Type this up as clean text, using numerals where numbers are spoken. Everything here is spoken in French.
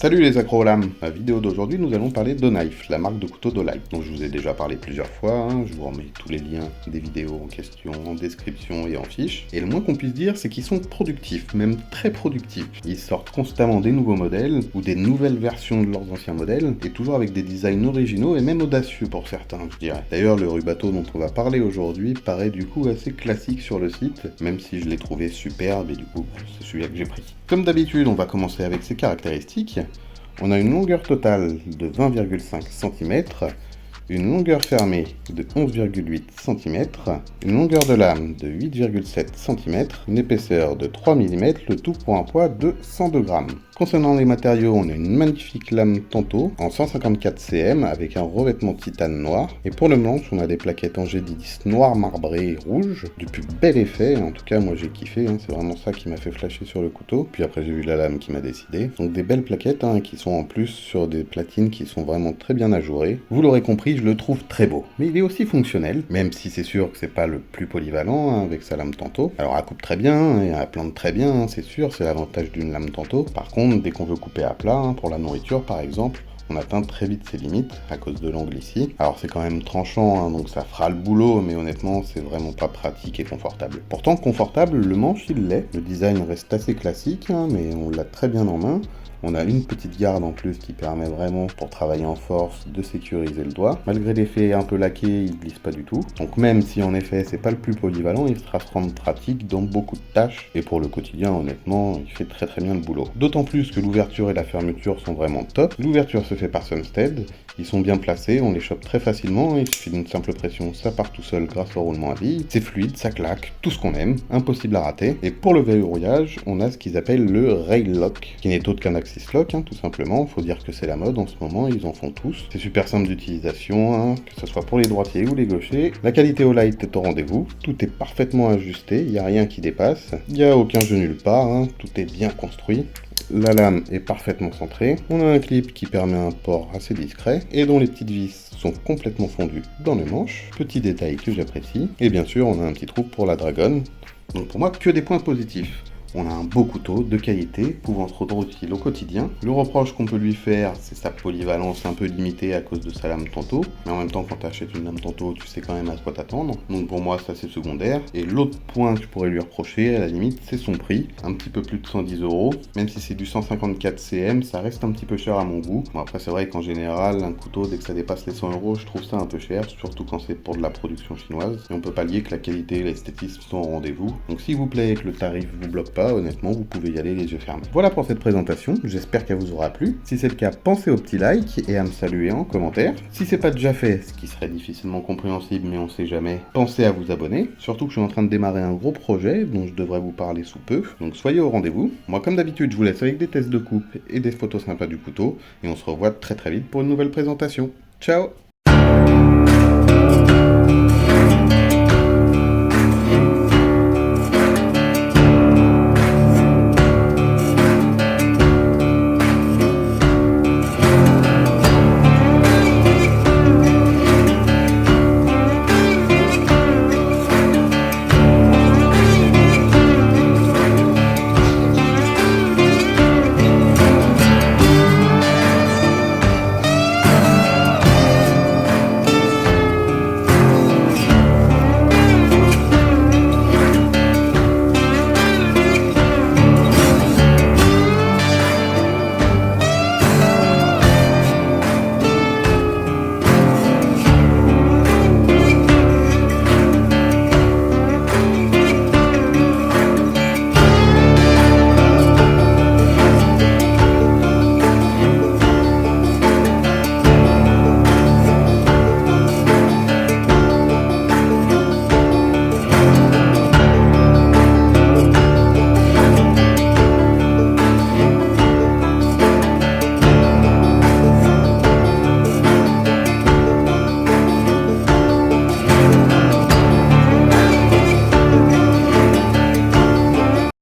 Salut les accro-lames. La vidéo d'aujourd'hui, nous allons parler d'O-Knife, la marque de couteau d'Olight, dont je vous ai déjà parlé plusieurs fois. Je vous remets tous les liens des vidéos en question, en description et en fiche. Et le moins qu'on puisse dire, c'est qu'ils sont productifs, même très productifs. Ils sortent constamment des nouveaux modèles, ou des nouvelles versions de leurs anciens modèles, et toujours avec des designs originaux et même audacieux pour certains, je dirais. D'ailleurs, le rubato dont on va parler aujourd'hui paraît du coup assez classique sur le site, même si je l'ai trouvé superbe et du coup, c'est celui-là que j'ai pris. Comme d'habitude, on va commencer avec ses caractéristiques. On a une longueur totale de 20,5 cm, une longueur fermée de 11,8 cm, une longueur de lame de 8,7 cm, une épaisseur de 3 mm, le tout pour un poids de 102 g. Concernant les matériaux, on a une magnifique lame Tanto en 154 cm avec un revêtement titane noir. Et pour le manche, on a des plaquettes en G10 noir marbré et rouge, du plus bel effet. En tout cas, moi j'ai kiffé, c'est vraiment ça qui m'a fait flasher sur le couteau. Puis après, j'ai vu la lame qui m'a décidé. Donc des belles plaquettes qui sont en plus sur des platines qui sont vraiment très bien ajourées. Vous l'aurez compris, je le trouve très beau. Mais il est aussi fonctionnel, même si c'est sûr que c'est pas le plus polyvalent avec sa lame Tanto. Alors elle coupe très bien, et elle plante très bien, c'est sûr, c'est l'avantage d'une lame Tanto. Par contre, dès qu'on veut couper à plat, pour la nourriture par exemple, on atteint très vite ses limites à cause de l'angle ici. Alors c'est quand même tranchant, donc ça fera le boulot, mais honnêtement c'est vraiment pas pratique et confortable. Pourtant confortable, le manche il l'est. Le design reste assez classique, mais on l'a très bien en main. On a une petite garde en plus qui permet vraiment, pour travailler en force, de sécuriser le doigt. Malgré l'effet un peu laqué, il glisse pas du tout. Donc même si en effet c'est pas le plus polyvalent, il sera se rendre pratique dans beaucoup de tâches. Et pour le quotidien, honnêtement, il fait très très bien le boulot. D'autant plus que l'ouverture et la fermeture sont vraiment top. L'ouverture se fait par Sunstead. Ils sont bien placés, on les chope très facilement. Il suffit d'une simple pression, ça part tout seul grâce au roulement à billes. C'est fluide, ça claque, tout ce qu'on aime, impossible à rater. Et pour le verrouillage, on a ce qu'ils appellent le Rail Lock, qui n'est autre qu'un Axis Lock, tout simplement. Faut dire que c'est la mode en ce moment, ils en font tous. C'est super simple d'utilisation, que ce soit pour les droitiers ou les gauchers. La qualité Olight est au rendez-vous, tout est parfaitement ajusté, il n'y a rien qui dépasse. Il n'y a aucun jeu nulle part, tout est bien construit. La lame est parfaitement centrée. On a un clip qui permet un port assez discret et dont les petites vis sont complètement fondues dans le manche. Petit détail que j'apprécie. Et bien sûr, on a un petit trou pour la dragonne. Donc pour moi, que des points positifs. On a un beau couteau de qualité, pouvant se rendre utile au quotidien. Le reproche qu'on peut lui faire, c'est sa polyvalence un peu limitée à cause de sa lame Tanto. Mais en même temps, quand tu achètes une lame Tanto, tu sais quand même à quoi t'attendre. Donc pour moi, ça c'est secondaire. Et l'autre point que je pourrais lui reprocher, à la limite, c'est son prix. Un petit peu plus de 110 €. Même si c'est du 154 cm, ça reste un petit peu cher à mon goût. Bon après, c'est vrai qu'en général, un couteau, dès que ça dépasse les 100 €, je trouve ça un peu cher. Surtout quand c'est pour de la production chinoise. Et on peut pas lier que la qualité et l'esthétisme sont au rendez-vous. Donc s'il vous plaît et que le tarif vous bloque pas, honnêtement, vous pouvez y aller les yeux fermés. Voilà pour cette présentation, j'espère qu'elle vous aura plu. Si c'est le cas, pensez au petit like et à me saluer en commentaire. Si c'est pas déjà fait, ce qui serait difficilement compréhensible, mais on sait jamais, pensez à vous abonner. Surtout que je suis en train de démarrer un gros projet dont je devrais vous parler sous peu, donc soyez au rendez-vous. Moi, comme d'habitude, je vous laisse avec des tests de coupe et des photos sympas du couteau, et on se revoit très très vite pour une nouvelle présentation. Ciao!